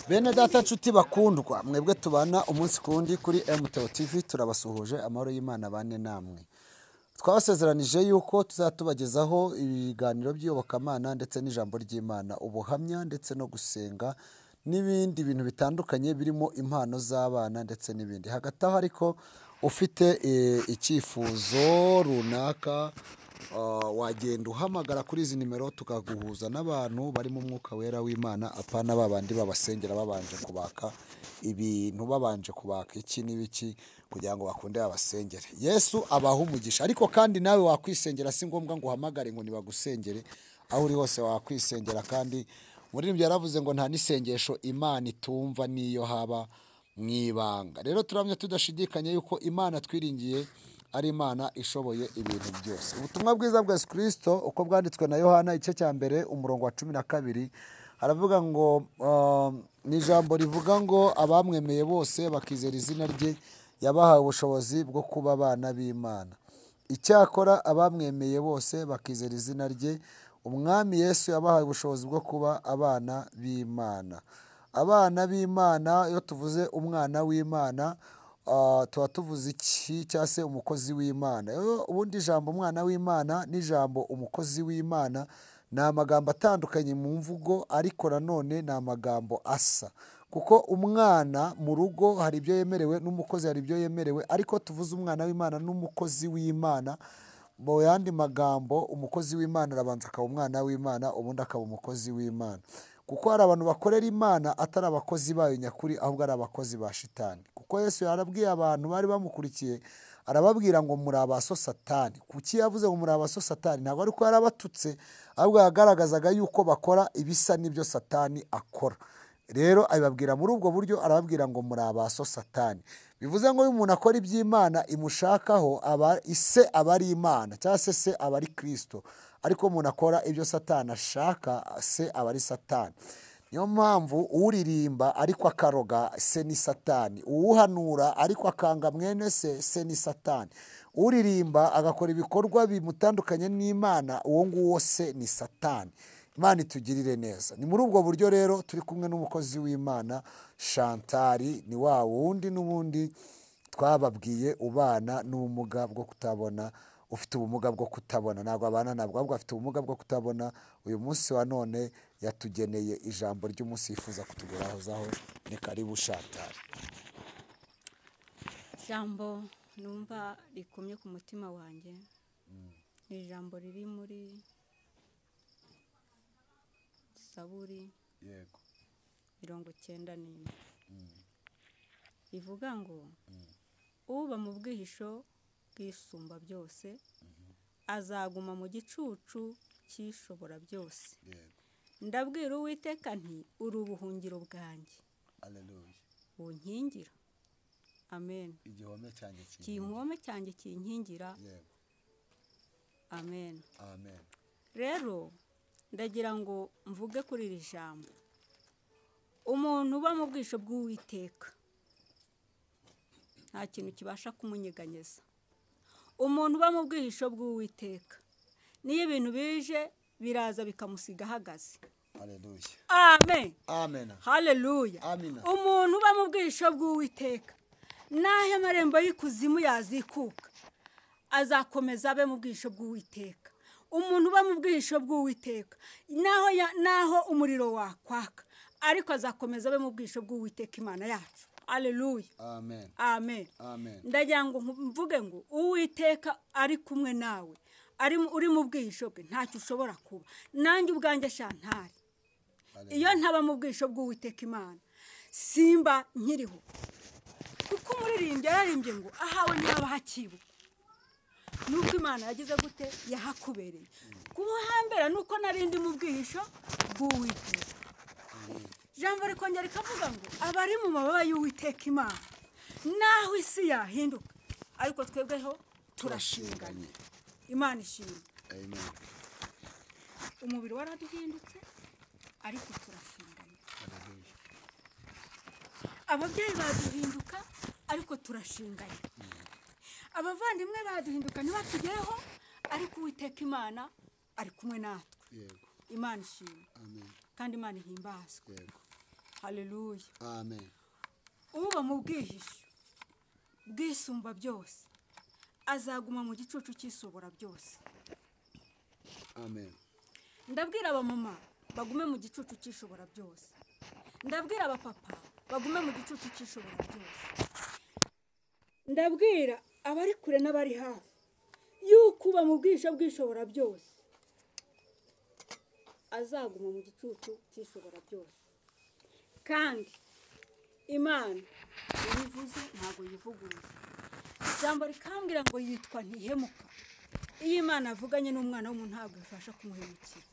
Bene data nshuti bakundwa, mwebwe tubana umunsi kundi kuri MTO TV, turabasuhuje amahoro y'Imana bane namwe. Twabasezeranije yuko tuzatubagezaho ibiganiro by'iyobokamana ndetse n'ijambo ry'Imana, ubuhamya ndetse no gusenga n'ibindi bintu bitandukanye birimo impano z'abana ndetse n'ibindi. Hagati aho ariko ufite icyifuzo runaka, wagenda uhamagara kuri izi nimero tukaguhuza n'abantu bari mu mwuka wera w'Imana, apana babandi babasengera babanje kubaka ibintu, babanje kubaka iki n'ibiki kugira ngo bakunde babasengere. Yesu abaha umugisha, ariko kandi nawe wakwisengera, si ngombwa ngo uhamagare ngo nibagusengere. Aho uri hose wakwisengera, kandi umuririmbyi yaravuze ngo nta n'isengesho Imana itumva niyo haba mwibanga. Rero turamya tudashidikanya yuko Imana twiringiye ari Imana ishoboye ibintu byose. Ubutumwa bwiza bwa Yesu Kristo uko bwanditswe na Yohana igice cya mbere umurongo wa 12, aravuga ngo ni ijambo rivuga ngo abamwemeye bose bakizera izina rye yabahaye ubushobozi bwo kuba abana b'Imana. Icyakora abamwemeye bose bakizera izina rye, umwami Yesu yabahaye ubushobozi bwo kuba abana b'Imana. Abana b'Imana, iyo tuvuze umwana w'Imana tuba tuvuze iki? Cyangwa se umukozi w'Imana. Ubundi ijambo umwana w'Imana n'ijambo umukozi w'Imana ni amagambo atandukanye mu mvugo, ariko nanone ni amagambo asa, kuko umwana mu rugo hari ibyo yemerewe n'umukozi hari ibyo yemerewe, ariko tuvuze umwana w'Imana n'umukozi w'Imana, mu yandi magambo umukozi w'Imana arabanza akaba umwana w'Imana, ubundi akaba umukozi w'Imana. Kuko hari abantu bakorera Imana atari abakozi bayo nyakuri, ahubwo ari abakozi ba shitani. Kuko Yesu yarabwiye abantu bari bamukurikiye, arababwira ngo muri abaso Satani. Kuki yavuze ngo muri abaso Satani? Ntabwo ari ko yarabatutse, ahubwo yagaragazaga yuko bakora ibisa n'ibyo Satani akora. Rero abibabwira muri ubwo buryo, arababwira ngo muri abaso Satani. Bivuze ngo iyo umuntu akora iby'Imana imushakaho, ise aba ari Imana, cyangwa se aba ari Kristo. Ariko umuntu akora ibyo Satani ashaka, se aba ari Satani. Niyo mpamvu uririmba ariko akaroga, se ni Satani. Uwuhanura ariko akanga mwene se ni Satani. Uririmba agakora ibikorwa bimutandukanye n'Imana, uwo nguwo se ni Satani. Imana itugirire neza. Ni muri ubwo buryo rero turi kumwe n'umukozi w'Imana Chantal, ni wa wundi n'ubundi twababwiye ubana n'ubumuga bwo kutabona, ufite ubumuga bwo kutabona. Ntabwo abana nabwo, ahubwo afite ubumuga bwo kutabona. Uyu munsi wa none yatugeneye ijambo ry'umunsi yifuza kutugeraho. Ni karibu Chantal. Ijambo numva rikomye ku mutima wanjye ni ijambo riri muri Zaburi 91, rivuga ngo uba mu bwihisho bw'Isumba byose azaguma mu gicucu cy'Ishobora byose. Ndabwira Uwiteka nti uri ubuhungiro bwanjye, bunkingira. Amen. Igihome cyanjye kinkingira. Amen. Rero ndagira ngo mvuge kuri iri jambo. Umuntu uba mu bwisho bw'Uwiteka nta kintu kibasha kumunyeganyeza. Umuntu uba mu bwihisho bw'Uwiteka niyo ibintu bije biraza bikamusiga ahagaze. Amen. Haleluya. Umuntu uba mu bwihisho bw'Uwiteka naho amarembo y'ikuzimu yazikuka, azakomeza abe mu bwihisho bw'Uwiteka. Umuntu uba mu bwihisho bw'Uwiteka naho umuriro wakwaka, ariko azakomeza abe mu bwihisho bw'Uwiteka Imana yacu. Haleluya. Amen. Ndagira ngo mvuge ngo Uwiteka ari kumwe nawe, uri mu bwihisho bwe ntacyo ushobora kuba. Nanjye ubwanjye Chantal, iyo ntaba mu bwihisho bw'Uwiteka Imana simba nkiriho. Kuko umuririmbyi yararimbye ngo ahawe ntihaba hakibuka. Nuko Imana yagize gute? Yahakubereye. Kuba hambera nuko narindi mu bwihisho bw'Uwiteka. Jambo rikongera rikavuga ngo abari mu mababa y'Uwiteka Imana naho isi yahinduka, ariko twebweho turashinganye. Imana ishimwe. Umubiri waraduhindutse, ariko turashinganye. Ababyeyi baduhinduka, ariko turashinganye. Abavandimwe baduhinduka ntibatugereho, ariko Uwiteka Imana ari kumwe natwe. Imana ishimwe. Kandi Imana ihimbazwe. haleluya, amen. uba mu bwihisho bwisumba byose azaguma mu gicucu cy'isobora byose. Amen. Ndabwira abamama bagume mu gicucu cy'ishobora byose. Ndabwira abapapa bagume mu gicucu cy'ishobora byose. Ndabwira abari kure n'abari hafi yuko uba mu bwisho bw'ishobora byose azaguma mu gicucu cy'ishobora byose. Kandi Imana yivuze ntabwo yivuguruza. Ijambo rikambwira ngo yitwa ntihemuka. Iyo Imana avuganye n'umwana w'umuntu ntabwo ifasha kumuhemukira.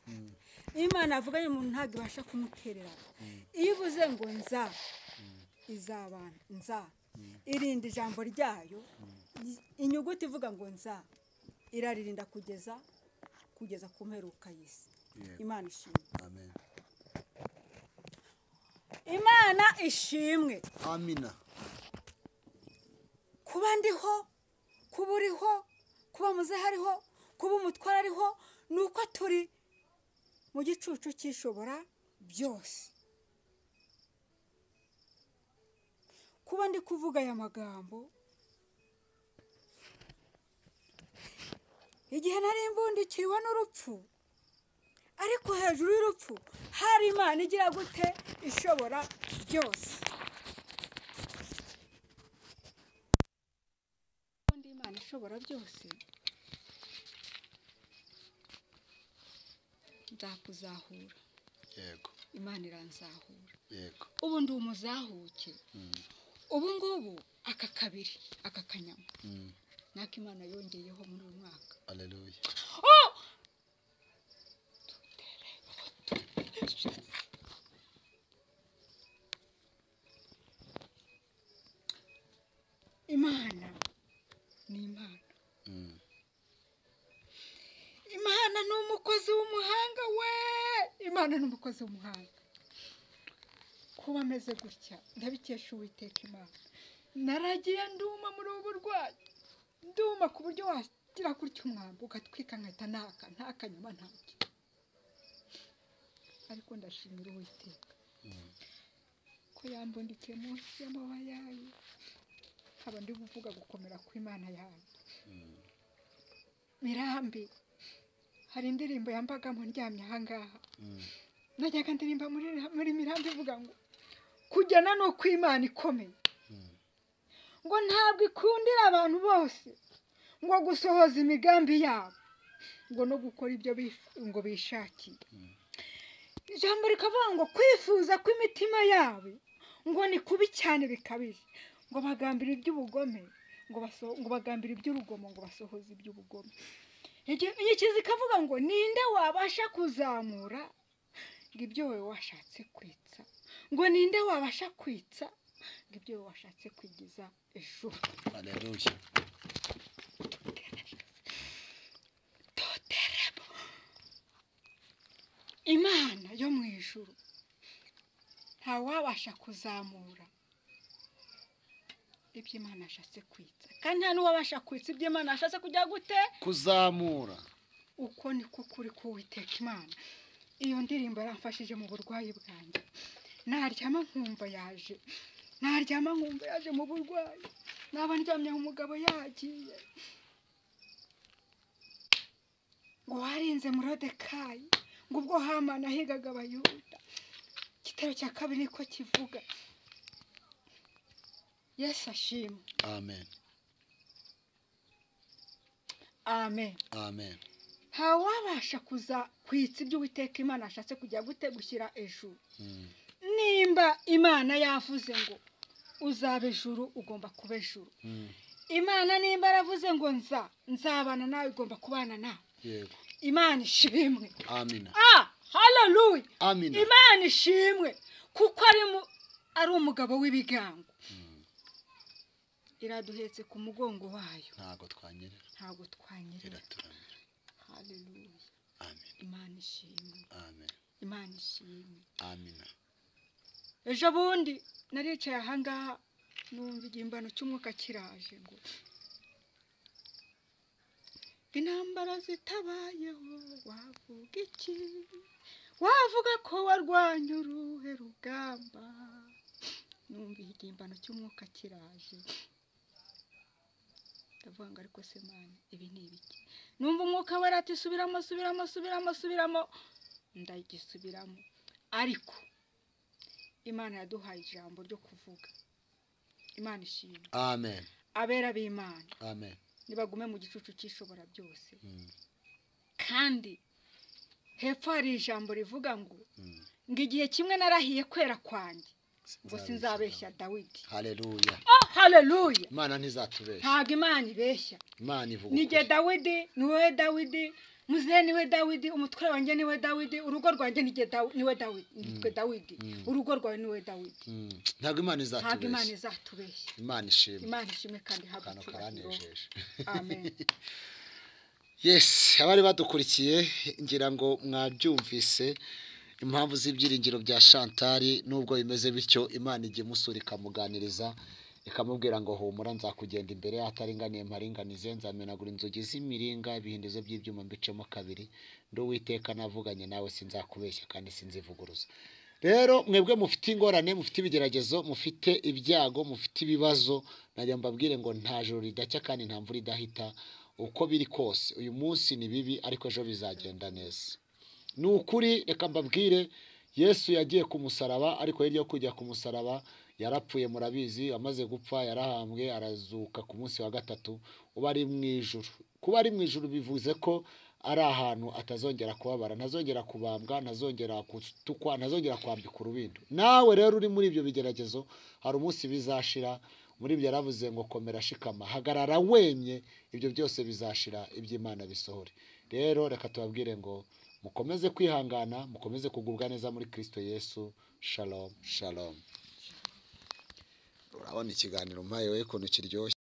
Iyo Imana avuganye n'umuntu ntabwo ibasha kumutererana. Iyo ivuze ngo nza izabana nza, irinda ijambo ryayo, inyuguti ivuga ngo nza iraririnda kugeza ku mperuka y'isi. Imana ishimwe. Amen. Imana ishimwe. Amina. Kuba ndiho, kuba uriho, kuba muze hariho, kuba umutwara ariho, ni uko turi mu gicucu cy'ishobora byose. Kuba ndi kuvuga aya magambo igihe nari mbundikiriwe n'urupfu, ariko hejuru y'urupfu hari Imana igira gute ishobora byose. Ndi Imana ishobora byose, nzakuzahura. Yego. Imana iranzahura. Yego. Ubu ndi umuzahuke. Ubu ngubu aka kabiri aka kanyama nako Imana yongeyeho muri uyu mwaka. Haleluya. Imana ni Imana. Imana ni umukozi w'umuhanga we. Imana ni umukozi w'umuhanga. Kuba ameze gutya ndabikesha Uwiteka Imana. Naragiye nduma muri ubu burwayi, nduma ku buryo wagira gutya umwambi ugatwika nkahita nta kanyama ntacyo. Ariko ndashimira Uwiteka ko yambundikiye munsi y'amababa yayo. Haba ndi kuvuga gukomera kw'Imana yayo. Mirambi hari indirimbo yambagamo ndyamye ahangaha. Najyaga ndirimba muri Mirambi ivuga ngo kujyana no kw'Imana ikomeye, ngo ntabwo ikundira abantu bose ngo gusohoza imigambi yabo, ngo no gukora ibyo ngo bishakiye. Ijambo rikavuga ngo kwifuza kw'imitima yabo ngo ni kubi cyane bikabije, ngo bagambira iby'ubugome, ngo bagambira iby'urugomo, ngo basohoze iby'ubugome. Ikizi kavuga ngo ninde wabasha kuzamura ngo ibyo wowe washatse kwitsa, ngo ninde wabasha kwitsa ngo ibyo wowe washatse kwigiza ejuru. Haleluya. Imana yo mu ijuru nta wabasha kuzamura ibyo Imana yashatse kwitsa, kandi nta n'uwabasha kwitsa ibyo Imana yashatse kujya gute kuzamura. Uko niko kuri k'Uwiteka Imana. Iyo ndirimbo yaramfashije mu burwayi bwanjye. Naryama nkumva yaje, naryama nkumva yaje mu burwayi, naba ndyamye umugabo yagiye, ngo warinze Moridekayi, ngo ubwo Hamani ahigaga Abayuda. Igitero cya kabiri niko kivuga. Yesu ashimwe. Amen. Amen. Amen. Nta wabasha kuza kwitsa ibyo Uwiteka Imana ashatse kujya gute gushyira ejuru. Nimba Imana yavuze ngo uzaba ejuru, ugomba kuba ejuru. Imana nimba yaravuze ngo nzabana nawe, ugomba kubana nawe. Yego. Imana ishimwe. Amina. Haleluya. Amina. Imana ishimwe kuko ari umugabo w'ibigango. Iraduhetse ku mugongo wayo. Ntago twanyerera. Iraturamira. Haleluya. Amen. Imana ishimwe. Amen. Imana ishimwe. Amina. Ejo bundi naricaye ahangaha numva igimbano cy'umwuka kiraje ngo intambara zitabayeho wavuga iki, wavuga ko warwanye uruhe rugamba. Numva igihimbano cy'umwuka kiraje, ndavuga ngo ariko se Mana ibi ni ibiki? Numva umwuka wera ati subiramo, ndagisubiramo. Ariko Imana yaduhaye ijambo ryo kuvuga. Imana ishimwe. Amen. Abera b'Imana. Amen. Nibagume mu gicucu cy'ishobora byose. Kandi hepfo hari ijambo rivuga ngo igihe kimwe narahiye kwera kwanjye ngo sinzabeshya Dawidi. Haleluya. Haleluya. Imana ntizatubeshya. Ntabwo Imana ibeshya. Imana ivuga. Nige Dawidi, niwe Dawidi, muzehe niwe Dawidi, umutware wanjye niwe Dawidi, urugo rwanjye niwe Dawidi, nitwe Dawidi, urugo rwawe niwe Dawidi. Ntabwo Imana izatubeshya. Ntabwo Imana izatubeshya. Imana ishimwe. Imana ishimwe kandi habwa icyubahiro. Amen. Yes, abari badukurikiye ngira ngo mwabyumvise impamvu z'ibyiringiro bya Chantal. Nubwo bimeze bityo, Imana igiye musura ikamuganiriza ikamubwira ngo humura, nzakugenda imbere ataringaniye mparinganize, nzamenagura inzugi z'imiringa, ibihindizo by'ibyuma mbicemo kabiri. Ndi Uwiteka navuganye nawe, sinzakubeshya kandi sinzivuguruza. Rero mwebwe mufite ingorane, mufite ibigeragezo, mufite ibyago, mufite ibibazo, najya mbabwire ngo nta joro ridacya kandi nta mvura idahita. Uko biri kose uyu munsi ni bibi, ariko ejo bizagenda neza. Ni ukuri, reka mbabwire, Yesu yagiye ku musaraba, ariko hirya yo kujya ku musaraba yarapfuye, murabizi. Amaze gupfa yarahambwe, arazuka ku munsi wa gatatu. Uba ari mu ijuru. Kuba ari mu ijuru bivuze ko ari ahantu atazongera kubabara, ntazongera kubambwa, ntazongera gutukwa, ntazongera kwambika urubindo. Nawe rero uri muri ibyo bigeragezo, hari umunsi bizashira. Muri ibyo yaravuze ngo komera shikama, hagarara wemye, ibyo byose bizashira, iby'Imana bisohore. Rero reka tubabwire ngo mukomeze kwihangana, mukomeze kugubwa neza muri Kristo Yesu. Shalom, shalom. Urabona ikiganiro mpaye we ukuntu kiryoshye.